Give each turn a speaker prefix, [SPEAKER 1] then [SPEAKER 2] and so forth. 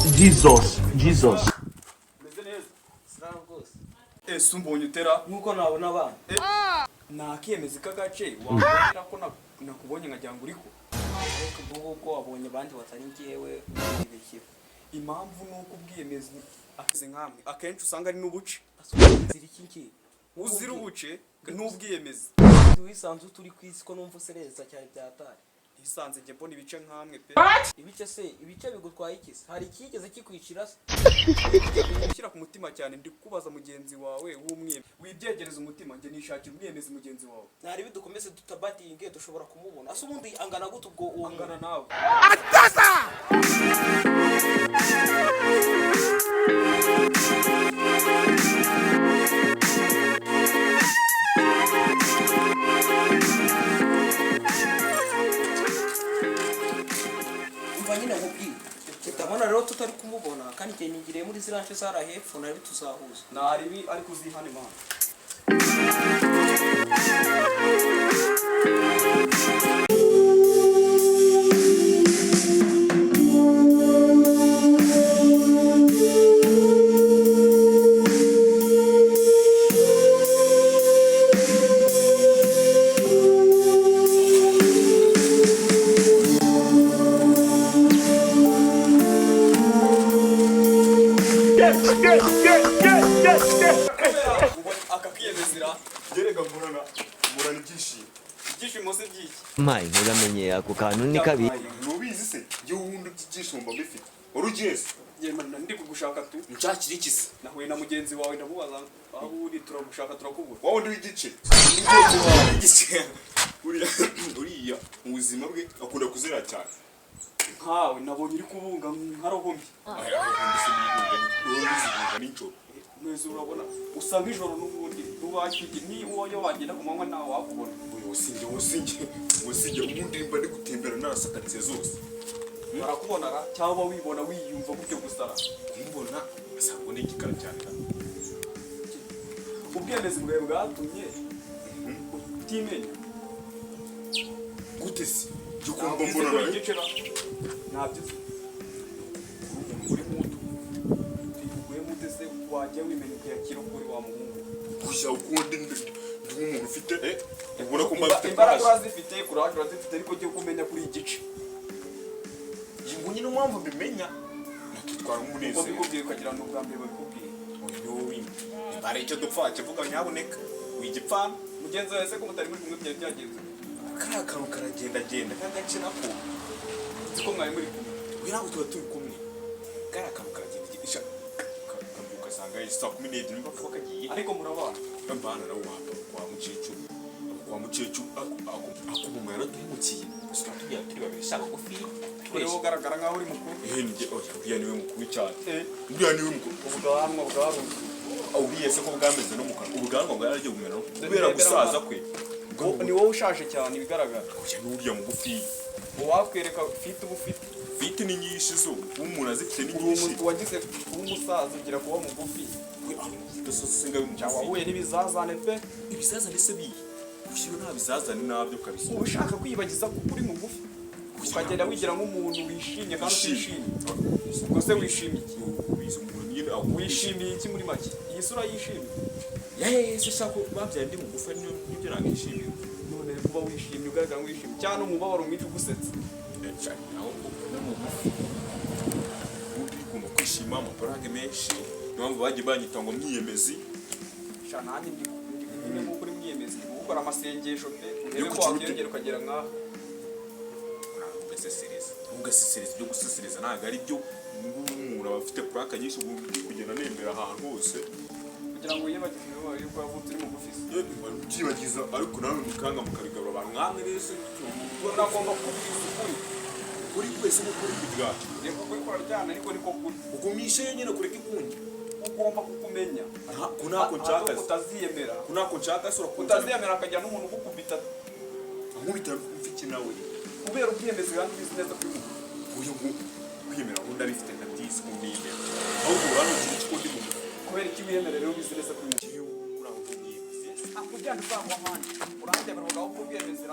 [SPEAKER 1] Jesus.
[SPEAKER 2] Meze neza. Sara rwose. Ese umbonye utera nkuko nabona abana. Nakiyemeza kagace wabona ko nakubonye nkajya ngo uriko. Ariko ubwo wabonye abandi batari ngiyewe ibikira. Impamvu nuko ubwiyemeza akize nkamwe akenshi usanga ari n'ubuce. Ziri iki uzira ubuce n'ubwiyemeza. Wisanze turi kwisi ko numva usereza cyane byatari. Isanze nge mbona ibice nkamwe pe. Ibice bigutwaye ikisi. Hari ikigeze kikwicira se. Ushyira ku mutima cyane ndi kubaza mugenzi wawe w'umweme. Wibyegereza umutima nge nishakira umwemezi mugenzi wawe. Nari bidukomeze dutabatinge dushobora kumubona. Ase ubundi angana gute ubwo ungana nawe. Atasa! Nyine nkubwiye kitabona rero tutari kumubona kandi igihe nigiriye muri ziranje zara hepfo nari tuzahuza nari bi ariko uzihane mana
[SPEAKER 3] Mai ntugamenye ako kantu ni kabi
[SPEAKER 4] nubizi se je wundi byishomba bifite urugeze
[SPEAKER 2] yemana ndi kugushaka tu
[SPEAKER 4] nshakira ikisi
[SPEAKER 2] nahuye na mugenzi wawe ndamubaza aho uri turagushaka turakubura
[SPEAKER 4] wawe ndi w'igice mugenzi wawe igice uriya mu buzima bwe akunda kuzira cyane
[SPEAKER 2] nkawe nabonye uri kubunga nkarohomye
[SPEAKER 4] n'injoro
[SPEAKER 2] mwese urabona usa nk'ijoro n'ubundi nubakije ni uwo wagenda ku manywa nawe wakubona
[SPEAKER 4] usinge ubundi mba ndi gutembera narasakarize zose
[SPEAKER 2] barakubona cyangwa wibona wiyumva gutyo gusara
[SPEAKER 4] kumbona asanga ni igikara cyane
[SPEAKER 2] ubwemezi bwawe bwatumye utimenya
[SPEAKER 4] gute se cyo kumva mbona nawe
[SPEAKER 2] igicera ntabyo uri muto uguye mutese wajya wimenya igihe kiro kuri wa muhungu
[SPEAKER 4] gushya ukundi ndi umuntu ufite ubona ko mbafite
[SPEAKER 2] imbaraga urazifite kuraje urazifite ariko cyo kumenya kuri igice
[SPEAKER 4] nyine mpamvu bimenya nakitwara umunezero
[SPEAKER 2] bikubwiye ukagira ngo ubwa mbere babikubwiye
[SPEAKER 4] oyo wimwe bare icyo dupfa kivuga nyaboneka wigipfana
[SPEAKER 2] mugenzi wawe se ko mutari muri kumwe byagenze
[SPEAKER 4] karakaru karagenda kagace nako
[SPEAKER 2] ziko mwari muri kumwe
[SPEAKER 4] wiraho tuba turi kumwe karakaru karagenda isha kabyuka sanga isa 10 nimba ko kagiye
[SPEAKER 2] ariko murabana
[SPEAKER 4] mbana nawe wapa kwa mucecu akubumera duhemukiye
[SPEAKER 3] usika tugiye turi babiri shaka gufi
[SPEAKER 2] Uriho ugaragara nkaho uri mukuru
[SPEAKER 4] nge uriya niwe mukuru cyane uriya niwe mukuru
[SPEAKER 2] ubwanwa bwaru
[SPEAKER 4] uriye se ko bwameze no mukara ubwanwa bwaragiye kumera kubera gusaza kwe
[SPEAKER 2] ni wowe ushaje cyane ibigaragara
[SPEAKER 4] oya n'uriya mugufi
[SPEAKER 2] wakwereka ufite ubufite
[SPEAKER 4] fite ni nyinshi zo umuntu azifite ni nyinshi
[SPEAKER 2] umuntu wagize umusaza ugira kuba mugufi
[SPEAKER 4] we singa
[SPEAKER 2] wahuye n'ibizazane pe
[SPEAKER 4] ibizazane se biye ushyira nta bizazane nabyo kabisa
[SPEAKER 2] uba ushaka kwibagiza kuko uri mugufi ukagenda wigira nk'umuntu wishimye kandi utishimye ubwo se wishimiye iki wishimiye iki muri make iyi sura yishimye
[SPEAKER 4] se shako babyaye ndi mugufi nibyo nangishimiye
[SPEAKER 2] none kuba wishimye ugaragara nk'uwishimye cyane umubabaro mwinshi ugusetse
[SPEAKER 4] cyane naho mugufi ugomba kwishima amafaranga menshi niyo mpamvu bagiye banyita ngo mwiyemezi
[SPEAKER 2] nanjye ndi nk'uko uri mwiyemezi gukora amasengesho pe urebe ko wakwiyongera ukagera nk'aha
[SPEAKER 4] ugasesereza ibyo gusesereza ntabwo ari byo umuntu aba afite puraka nyinshi ubu kugenda nembera ahantu hose
[SPEAKER 2] kugira ngo wiyibagize ibibazo yuko wavutse uri mugufi
[SPEAKER 4] byibagiza ariko nawe mukanga mukabigarura abantu nkamwe rese
[SPEAKER 2] unagomba kubwiza ukuri
[SPEAKER 4] kuri kwese no kuri kubwacu
[SPEAKER 2] reka ukuri kuraryana ariko niko kuri
[SPEAKER 4] ugumishe nyine kureka ikundi
[SPEAKER 2] ugomba kukumenya
[SPEAKER 4] kunako nshaka
[SPEAKER 2] utaziyemera
[SPEAKER 4] kunako nshaka sura
[SPEAKER 2] utaziyemera akajya n'umuntu ugukubita
[SPEAKER 4] nkubita mfiki nawe
[SPEAKER 2] kubera ubwiyemezi kandi ubizi neza kuri mugufi
[SPEAKER 4] uyu kwiyemera ngo ndabifite ndabyisi ku ndinde ahubwo urano kikundi mu
[SPEAKER 2] kubera iki wiyemerera ubizi neza kuri mugufi akujyana usanga ahandi urandebera ubwo bwiyemezi